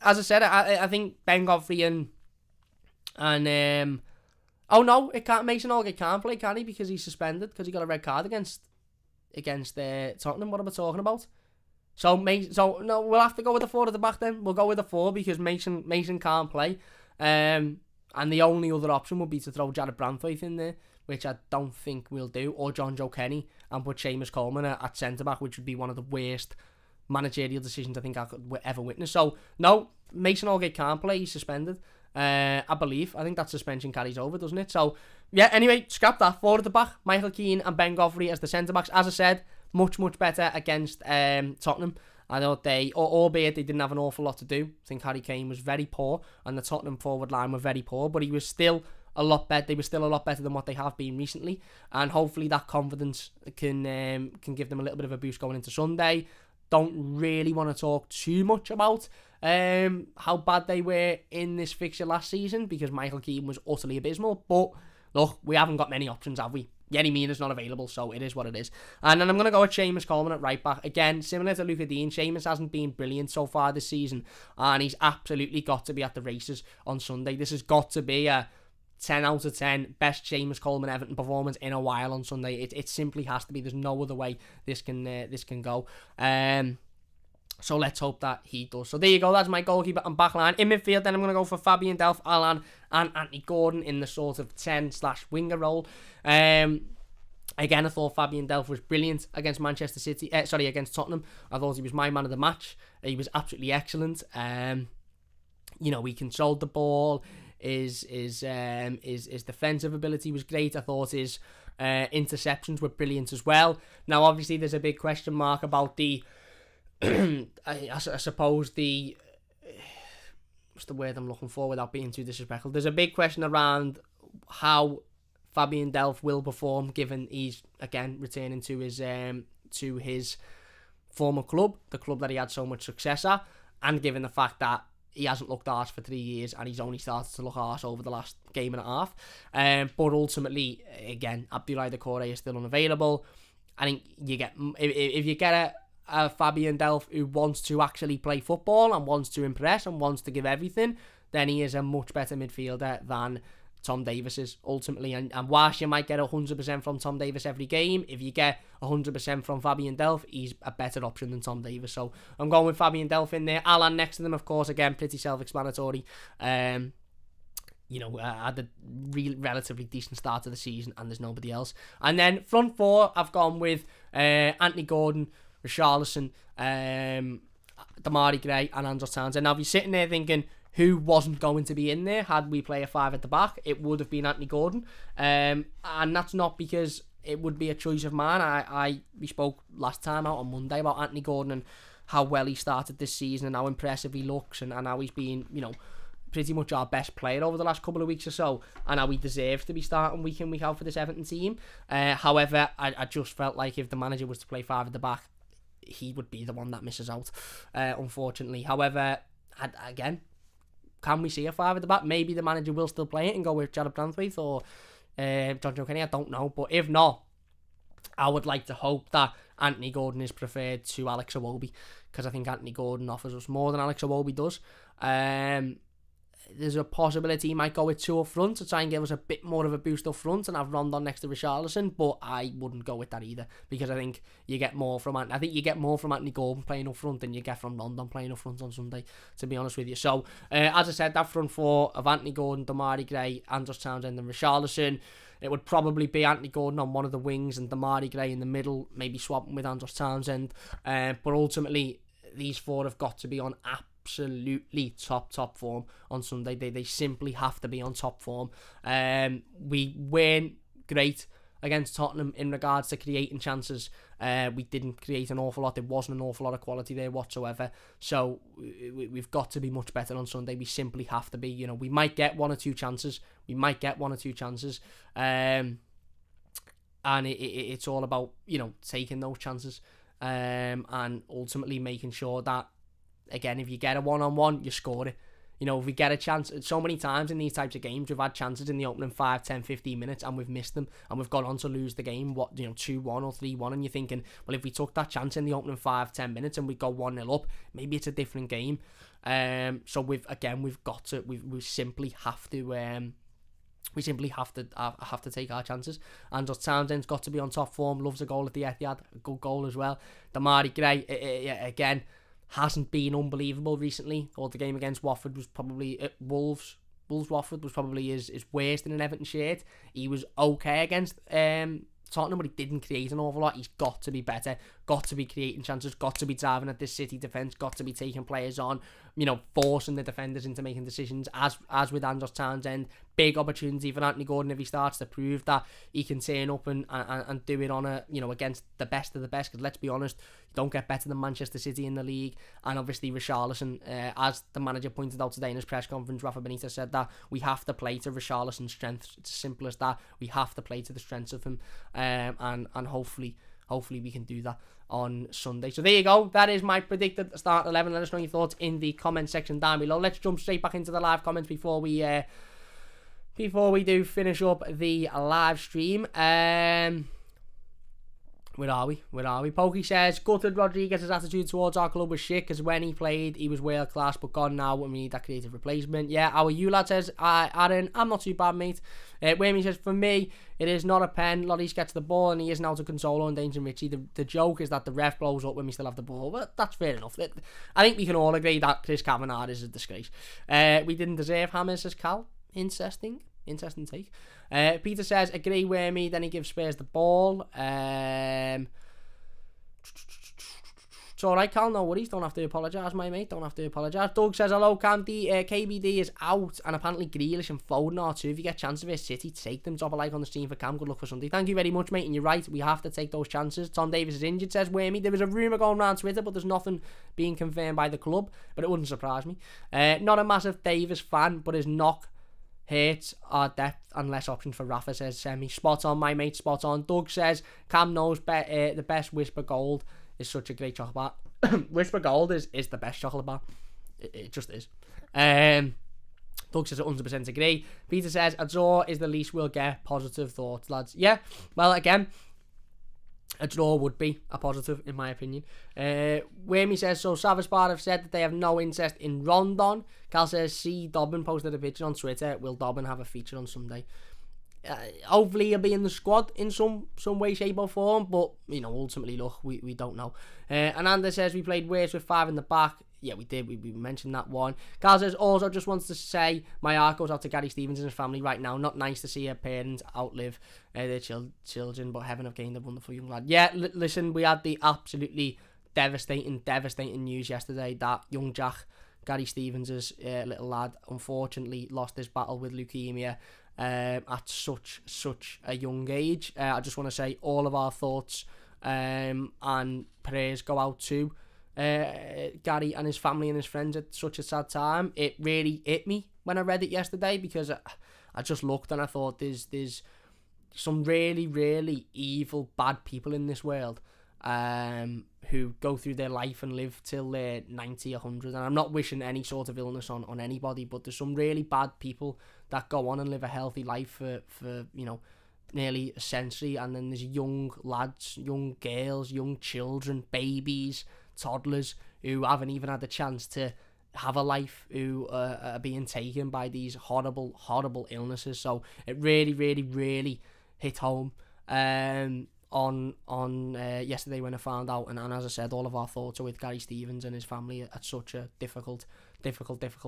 I said, I think Ben Godfrey and oh no, it can't. Mason Holgate can't play, can he? Because he's suspended because he got a red card against Tottenham. What am I talking about? So no, we'll have to go with the 4 at the back then. We'll go with the 4 because Mason can't play. And the only other option would be to throw Jared Branthwaite in there, which I don't think we'll do, or John Joe Kenny, and put Seamus Coleman at centre back, which would be one of the worst managerial decisions I think I could ever witness. So no, Mason Holgate can't play. He's suspended. I think that suspension carries over, doesn't it? So yeah, anyway, scrap that. 4 at the back, Michael Keane and Ben Godfrey as the centre backs. As I said, much better against Tottenham. I know albeit they didn't have an awful lot to do. I think Harry Kane was very poor and the Tottenham forward line were very poor, but he was still a lot better. They were still a lot better than what they have been recently, and hopefully that confidence can give them a little bit of a boost going into Sunday. Don't really want to talk too much about how bad they were in this fixture last season because Michael Keane was utterly abysmal. But look, we haven't got many options, have we? Yerry Mina's not available, so it is what it is. And then I'm going to go with Seamus Coleman at right back. Again, similar to Luca Dean, Seamus hasn't been brilliant so far this season, and he's absolutely got to be at the races on Sunday. This has got to be a 10 out of 10 best Seamus Coleman Everton performance in a while on Sunday. It simply has to be. There's no other way this can go. So let's hope that he does. So there you go. That's my goalkeeper and back line. In midfield, then I'm going to go for Fabian Delph, Alan, and Anthony Gordon in the sort of 10/winger role. Again, I thought Fabian Delph was brilliant against against Tottenham. I thought he was my man of the match. He was absolutely excellent. He controlled the ball. His defensive ability was great. I thought his interceptions were brilliant as well. Now, obviously, there's a big question mark about the I suppose what's the word I'm looking for without being too disrespectful? There's a big question around how Fabian Delph will perform, given he's again returning to his former club, the club that he had so much success at, and given the fact that he hasn't looked arse for 3 years and he's only started to look arse over the last game and a half. But ultimately, again, Abdoulaye Doucouré is still unavailable. I think if you get a Fabian Delph who wants to actually play football and wants to impress and wants to give everything, then he is a much better midfielder than Tom Davies is, ultimately. And whilst you might get 100% from Tom Davies every game, if you get 100% from Fabian Delph, he's a better option than Tom Davies. So I'm going with Fabian Delph in there. Alan next to them, of course, again, pretty self-explanatory. Had a relatively decent start to the season, and there's nobody else. And then front four, I've gone with Anthony Gordon, Richarlison, Damari Gray, and Andros Townsend. Now, if you're sitting there thinking who wasn't going to be in there had we play a 5 at the back, it would have been Anthony Gordon. And that's not because it would be a choice of mine. We spoke last time out on Monday about Anthony Gordon and how well he started this season and how impressive he looks and how he's been, pretty much our best player over the last couple of weeks or so, and how he deserves to be starting week in, week out for this Everton team. However, I just felt like if the manager was to play 5 at the back, he would be the one that misses out, unfortunately. However, again, can we see a 5 at the back? Maybe the manager will still play it and go with Jared Branthwaite or John Joe Kenny. I don't know. But if not, I would like to hope that Anthony Gordon is preferred to Alex Iwobi, because I think Anthony Gordon offers us more than Alex Iwobi does. There's a possibility he might go with 2 up front to try and give us a bit more of a boost up front and have Rondon next to Richarlison, but I wouldn't go with that either, because I think you get more from Anthony Gordon playing up front than you get from Rondon playing up front on Sunday, to be honest with you. So, as I said, that front four of Anthony Gordon, Damari Gray, Andros Townsend and Richarlison, it would probably be Anthony Gordon on one of the wings and Damari Gray in the middle, maybe swapping with Andros Townsend, but ultimately these 4 have got to be on absolutely top form on Sunday. They simply have to be on top form. We weren't great against Tottenham in regards to creating chances. We didn't create an awful lot. There wasn't an awful lot of quality there whatsoever. So we've got to be much better on Sunday. We simply have to be. We might get 1 or 2 chances. And it's all about taking those chances and ultimately making sure that, again, if you get a 1-on-1, you score it. If we get a chance, so many times in these types of games, we've had chances in the opening 5, 10, 15 minutes and we've missed them and we've gone on to lose the game, 2-1 or 3-1, and you're thinking, well, if we took that chance in the opening 5, 10 minutes and we go 1-0 up, maybe it's a different game. So we simply have to take our chances. Andros Townsend's got to be on top form, loves a goal at the Etihad, a good goal as well. Damari Gray, again, hasn't been unbelievable recently. Or the game against Watford was probably Wolves-Watford was probably his worst in an Everton shirt. He was okay against Tottenham, but he didn't create an awful lot. He's got to be better, got to be creating chances, got to be driving at this City defence, got to be taking players on, forcing the defenders into making decisions, as with Andros Townsend. Big opportunity for Anthony Gordon if he starts to prove that he can turn up and do it on against the best of the best, because let's be honest, you don't get better than Manchester City in the league. And obviously Richarlison, as the manager pointed out today in his press conference, Rafa Benitez said that we have to play to Richarlison's strengths. It's as simple as that. We have to play to the strengths of him, and hopefully we can do that on Sunday. So there you go. That is my predicted start 11. Let us know your thoughts in the comment section down below. Let's jump straight back into the live comments before we before we do finish up the live stream, where are we? Pokey says, gutted Rodriguez's attitude towards our club was shit because when he played, he was world class, but gone now and we need that creative replacement. Yeah, our U-lad says, Aaron, I'm not too bad, mate. Whammy says, for me, it is not a pen. Loris gets the ball and he isn't out to console or endanger Richie. The joke is that the ref blows up when we still have the ball. Well, that's fair enough. I think we can all agree that Chris Kavanagh is a disgrace. We didn't deserve hammers, says Cal. Interesting take. Peter says, agree with me. Then he gives Spurs the ball. It's alright, Cal, no worries. Don't have to apologise, my mate. Don't have to apologise. Doug says, hello, Candy. KBD is out, and apparently Grealish and Foden are too. If you get chances for City, take them. Drop a like on the stream for Cam. Good luck for Sunday. Thank you very much, mate. And you're right, we have to take those chances. Tom Davis is injured, says Wormy. There was a rumour going around Twitter, but there's nothing being confirmed by the club. But it wouldn't surprise me. Not a massive Davis fan, but his knock hurts our depth and less options for Rafa, says Semi. Spot on, my mate, spot on. Doug says, Cam knows the best Whisper Gold is such a great chocolate bar. Whisper Gold is the best chocolate bar. It just is. Doug says 100% agree. Peter says, a draw is the least we'll get. Positive thoughts, lads. Yeah, well, again, a draw would be a positive, in my opinion. Wormy says, so Savage Bar have said that they have no interest in Rondon. Cal says, see, Dobbin posted a picture on Twitter. Will Dobbin have a feature on Sunday? Hopefully he'll be in the squad in some way, shape or form, but ultimately, look, we don't know. Ananda says we played worse with 5 in the back. Yeah, we did. We mentioned that one. Carl says, also just wants to say my heart goes out to Gary Stevens and his family right now. Not nice to see a parents outlive their children, but heaven have gained a wonderful young lad. Yeah, listen, we had the absolutely devastating news yesterday that young Jack, Gary Stevens' little lad, unfortunately lost his battle with leukemia at such a young age. I just want to say all of our thoughts and prayers go out to Gary and his family and his friends at such a sad time. It really hit me when I read it yesterday, because I just looked and I thought there's some really evil, bad people in this world who go through their life and live till they're 90, 100, and I'm not wishing any sort of illness on anybody, but there's some really bad people that go on and live a healthy life for nearly a century, and then there's young lads, young girls, young children, babies, toddlers who haven't even had the chance to have a life, who are being taken by these horrible illnesses. So it really hit home on yesterday when I found out, and as I said, all of our thoughts are with Gary Stevens and his family at such a difficult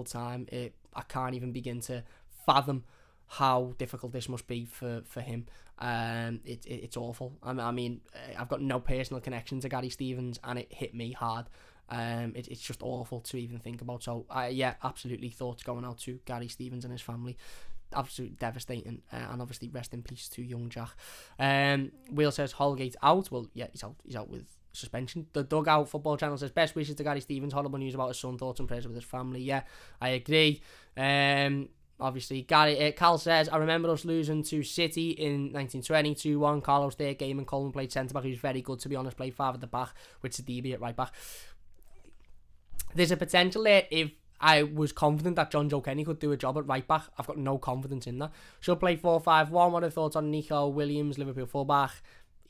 time. I can't even begin to fathom how difficult this must be for him. It's awful. I mean, I've got no personal connection to Gary Stevens, and it hit me hard. It's just awful to even think about. So yeah, absolutely thoughts going out to Gary Stevens and his family. Absolutely devastating, and obviously rest in peace to young Jack. Will says Holgate out. Well, yeah, he's out with suspension. The Dugout Football Channel says best wishes to Gary Stevens. Horrible news about his son. Thoughts and prayers with his family. Yeah, I agree. Obviously, Cal says, I remember us losing to City in 1920, 2-1. Carlos third game, and Coleman played centre-back. He was very good, to be honest. Played 5 at the back with Sidibe at right-back. There's a potential there. If I was confident that John Joe Kenny could do a job at right-back, I've got no confidence in that. She'll play 4-5-1. What are thoughts on Nico Williams, Liverpool full-back?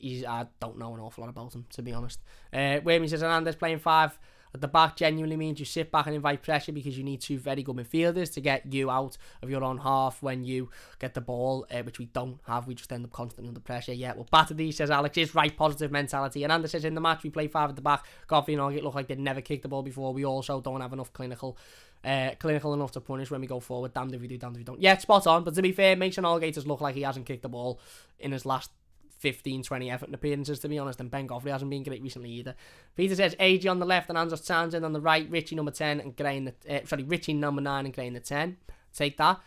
I don't know an awful lot about him, to be honest. Wormy says, Hernandez playing 5 at the back genuinely means you sit back and invite pressure, because you need 2 very good midfielders to get you out of your own half when you get the ball, which we don't have. We just end up constantly under pressure. Yeah, well, Batterdy, says Alex, is right, positive mentality. And Anders says, in the match we play 5 at the back. Godfrey and Orgate look like they'd never kicked the ball before. We also don't have enough clinical enough to punish when we go forward. Damned if we do, damned if we don't. Yeah, spot on. But to be fair, Mason Orgate has looked like he hasn't kicked the ball in his last 15-20 Everton appearances, to be honest, and Ben Godfrey hasn't been great recently either. Peter says AG on the left and Andros Townsend on the right, Richie number 10 and Gray in the Richie number 9 and Gray in the 10. Take that.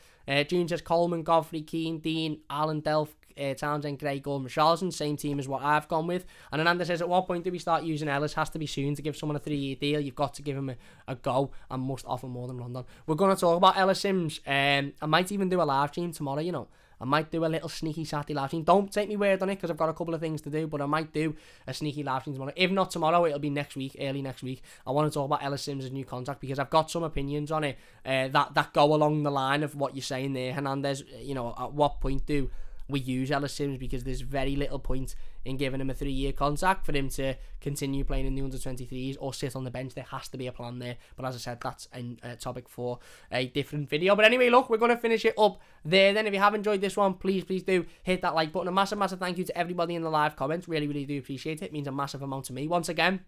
June says Coleman, Godfrey, Keane, Dean, Alan, Delph, Townsend, Gray, Gordon, Richarlison, same team as what I've gone with. And Ananda says, at what point do we start using Ellis? Has to be soon. To give someone a 3-year deal, you've got to give him a go and must offer more than Rondon. We're going to talk about Ellis Sims. I might even do a live stream tomorrow, I might do a little sneaky Saturday live stream. Don't take me word on it because I've got a couple of things to do, but I might do a sneaky live stream tomorrow. If not tomorrow, it'll be next week, early next week. I want to talk about Ellis Sims' new contract because I've got some opinions on it that go along the line of what you're saying there, Hernandez. You know, at what point do we use Ellis Sims, because there's very little point in giving him a 3-year contract for him to continue playing in the under-23s or sit on the bench. There has to be a plan there, but as I said, that's a topic for a different video. But anyway, look, we're going to finish it up there then. If you have enjoyed this one, please do hit that like button. A massive thank you to everybody in the live comments. Really do appreciate it. It means a massive amount to me. Once again,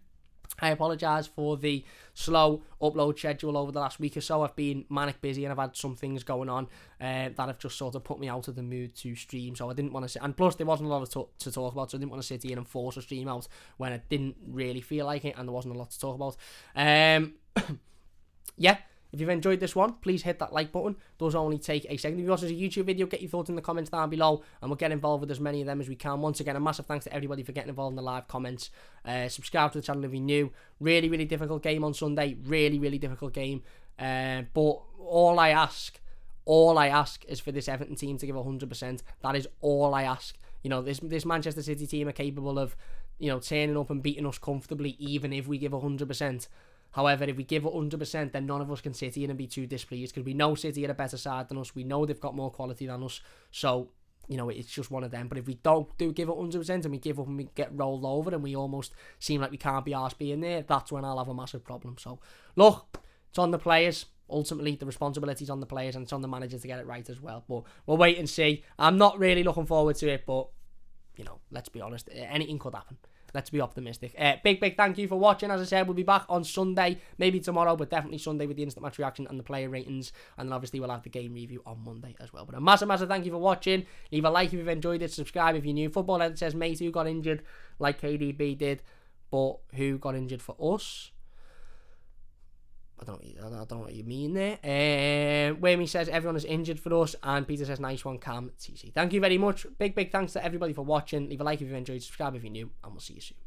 I apologise for the slow upload schedule over the last week or so. I've been manic busy and I've had some things going on that have just sort of put me out of the mood to stream. So I didn't want to sit, and plus there wasn't a lot to talk about, so I didn't want to sit here and force a stream out when I didn't really feel like it and there wasn't a lot to talk about. Yeah. If you've enjoyed this one, please hit that like button. Does only take a second. If you watch this as a YouTube video, get your thoughts in the comments down below, and we'll get involved with as many of them as we can. Once again, a massive thanks to everybody for getting involved in the live comments. Subscribe to the channel if you're new. Really difficult game on Sunday. Really difficult game. But all I ask is for this Everton team to give 100%. That is all I ask. You know, this Manchester City team are capable of, you know, turning up and beating us comfortably, even if we give 100%. However, if we give 100%, then none of us can sit here and be too displeased, because we know City are a better side than us. We know they've got more quality than us. So, you know, it's just one of them. But if we don't give it 100% and we give up and we get rolled over and we almost seem like we can't be arsed being there, that's when I'll have a massive problem. So, look, it's on the players. Ultimately, the responsibility's on the players, and it's on the manager to get it right as well. But we'll wait and see. I'm not really looking forward to it, but, you know, let's be honest. Anything could happen. Let's be optimistic. Big thank you for watching. As I said, we'll be back on Sunday, maybe tomorrow, but definitely Sunday with the instant match reaction and the player ratings. And then obviously we'll have the game review on Monday as well. But a massive thank you for watching. Leave a like if you've enjoyed it. Subscribe if you're new. Football Edit says, mate, who got injured like KDB did, but who got injured for us? I don't know what you mean there. Whammy says everyone is injured for us, and Peter says nice one, Cam TC. Thank you very much. Big thanks to everybody for watching. Leave a like if you've enjoyed, subscribe if you're new, and we'll see you soon.